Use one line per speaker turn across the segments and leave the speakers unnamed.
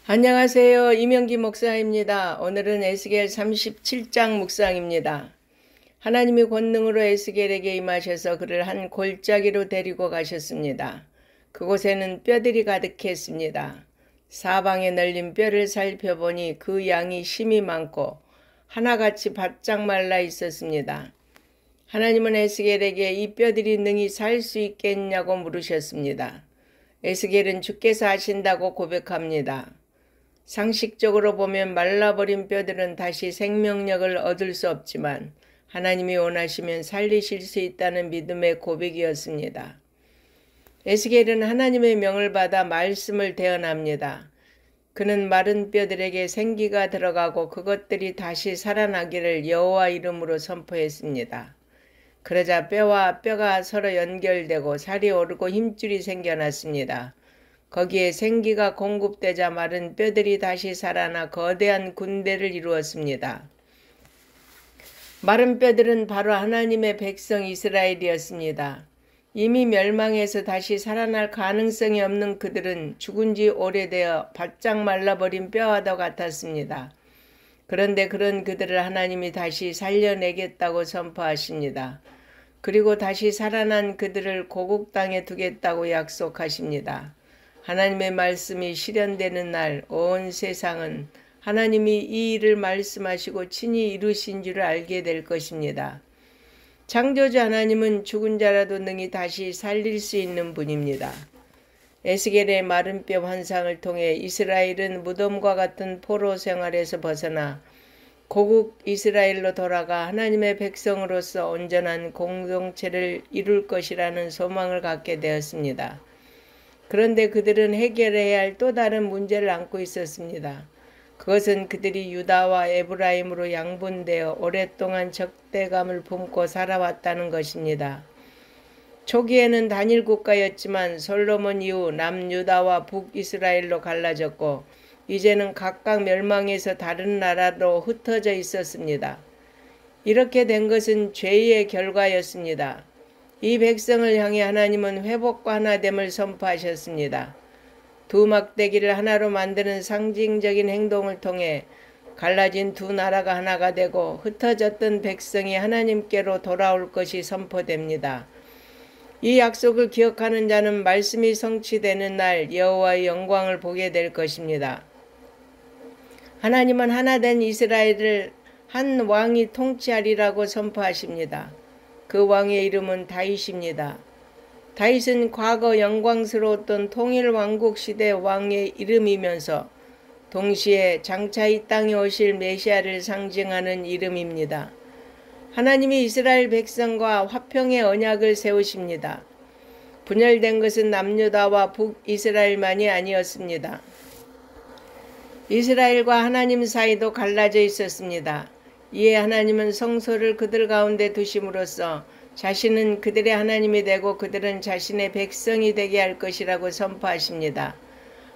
안녕하세요. 이명기 목사입니다. 오늘은 에스겔 37장 묵상입니다. 하나님이 권능으로 에스겔에게 임하셔서 그를 한 골짜기로 데리고 가셨습니다. 그곳에는 뼈들이 가득했습니다. 사방에 널린 뼈를 살펴보니 그 양이 심이 많고 하나같이 바짝 말라 있었습니다. 하나님은 에스겔에게 이 뼈들이 능히 살 수 있겠냐고 물으셨습니다. 에스겔은 주께서 하신다고 고백합니다. 상식적으로 보면 말라버린 뼈들은 다시 생명력을 얻을 수 없지만 하나님이 원하시면 살리실 수 있다는 믿음의 고백이었습니다. 에스겔은 하나님의 명을 받아 말씀을 대언합니다. 그는 마른 뼈들에게 생기가 들어가고 그것들이 다시 살아나기를 여호와 이름으로 선포했습니다. 그러자 뼈와 뼈가 서로 연결되고 살이 오르고 힘줄이 생겨났습니다. 거기에 생기가 공급되자 마른 뼈들이 다시 살아나 거대한 군대를 이루었습니다. 마른 뼈들은 바로 하나님의 백성 이스라엘이었습니다. 이미 멸망해서 다시 살아날 가능성이 없는 그들은 죽은 지 오래되어 바짝 말라버린 뼈와도 같았습니다. 그런데 그런 그들을 하나님이 다시 살려내겠다고 선포하십니다. 그리고 다시 살아난 그들을 고국 땅에 두겠다고 약속하십니다. 하나님의 말씀이 실현되는 날 온 세상은 하나님이 이 일을 말씀하시고 친히 이루신 줄을 알게 될 것입니다. 창조주 하나님은 죽은 자라도 능히 다시 살릴 수 있는 분입니다. 에스겔의 마른 뼈 환상을 통해 이스라엘은 무덤과 같은 포로 생활에서 벗어나 고국 이스라엘로 돌아가 하나님의 백성으로서 온전한 공동체를 이룰 것이라는 소망을 갖게 되었습니다. 그런데 그들은 해결해야 할 또 다른 문제를 안고 있었습니다. 그것은 그들이 유다와 에브라임으로 양분되어 오랫동안 적대감을 품고 살아왔다는 것입니다. 초기에는 단일 국가였지만 솔로몬 이후 남유다와 북이스라엘로 갈라졌고 이제는 각각 멸망해서 다른 나라로 흩어져 있었습니다. 이렇게 된 것은 죄의 결과였습니다. 이 백성을 향해 하나님은 회복과 하나됨을 선포하셨습니다. 두 막대기를 하나로 만드는 상징적인 행동을 통해 갈라진 두 나라가 하나가 되고 흩어졌던 백성이 하나님께로 돌아올 것이 선포됩니다. 이 약속을 기억하는 자는 말씀이 성취되는 날 여호와의 영광을 보게 될 것입니다. 하나님은 하나된 이스라엘을 한 왕이 통치하리라고 선포하십니다. 그 왕의 이름은 다윗입니다. 다윗은 과거 영광스러웠던 통일왕국 시대 왕의 이름이면서 동시에 장차 이 땅에 오실 메시아를 상징하는 이름입니다. 하나님이 이스라엘 백성과 화평의 언약을 세우십니다. 분열된 것은 남유다와 북이스라엘만이 아니었습니다. 이스라엘과 하나님 사이도 갈라져 있었습니다. 이에 하나님은 성소를 그들 가운데 두심으로써 자신은 그들의 하나님이 되고 그들은 자신의 백성이 되게 할 것이라고 선포하십니다.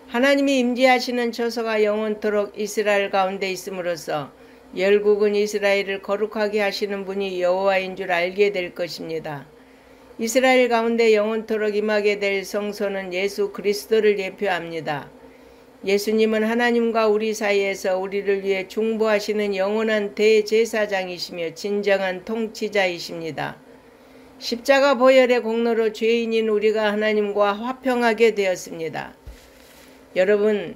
하나님이 임재하시는 처소가 영원토록 이스라엘 가운데 있음으로써 열국은 이스라엘을 거룩하게 하시는 분이 여호와인 줄 알게 될 것입니다. 이스라엘 가운데 영원토록 임하게 될 성소는 예수 그리스도를 예표합니다. 예수님은 하나님과 우리 사이에서 우리를 위해 중보하시는 영원한 대제사장이시며 진정한 통치자이십니다. 십자가 보혈의 공로로 죄인인 우리가 하나님과 화평하게 되었습니다. 여러분,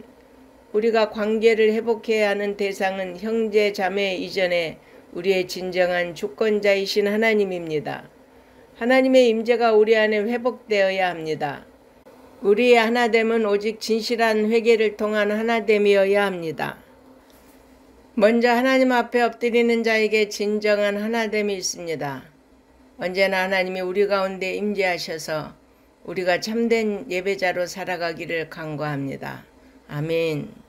우리가 관계를 회복해야 하는 대상은 형제 자매 이전에 우리의 진정한 주권자이신 하나님입니다. 하나님의 임재가 우리 안에 회복되어야 합니다. 우리의 하나됨은 오직 진실한 회개를 통한 하나됨이어야 합니다. 먼저 하나님 앞에 엎드리는 자에게 진정한 하나됨이 있습니다. 언제나 하나님이 우리 가운데 임재하셔서 우리가 참된 예배자로 살아가기를 간구합니다. 아멘.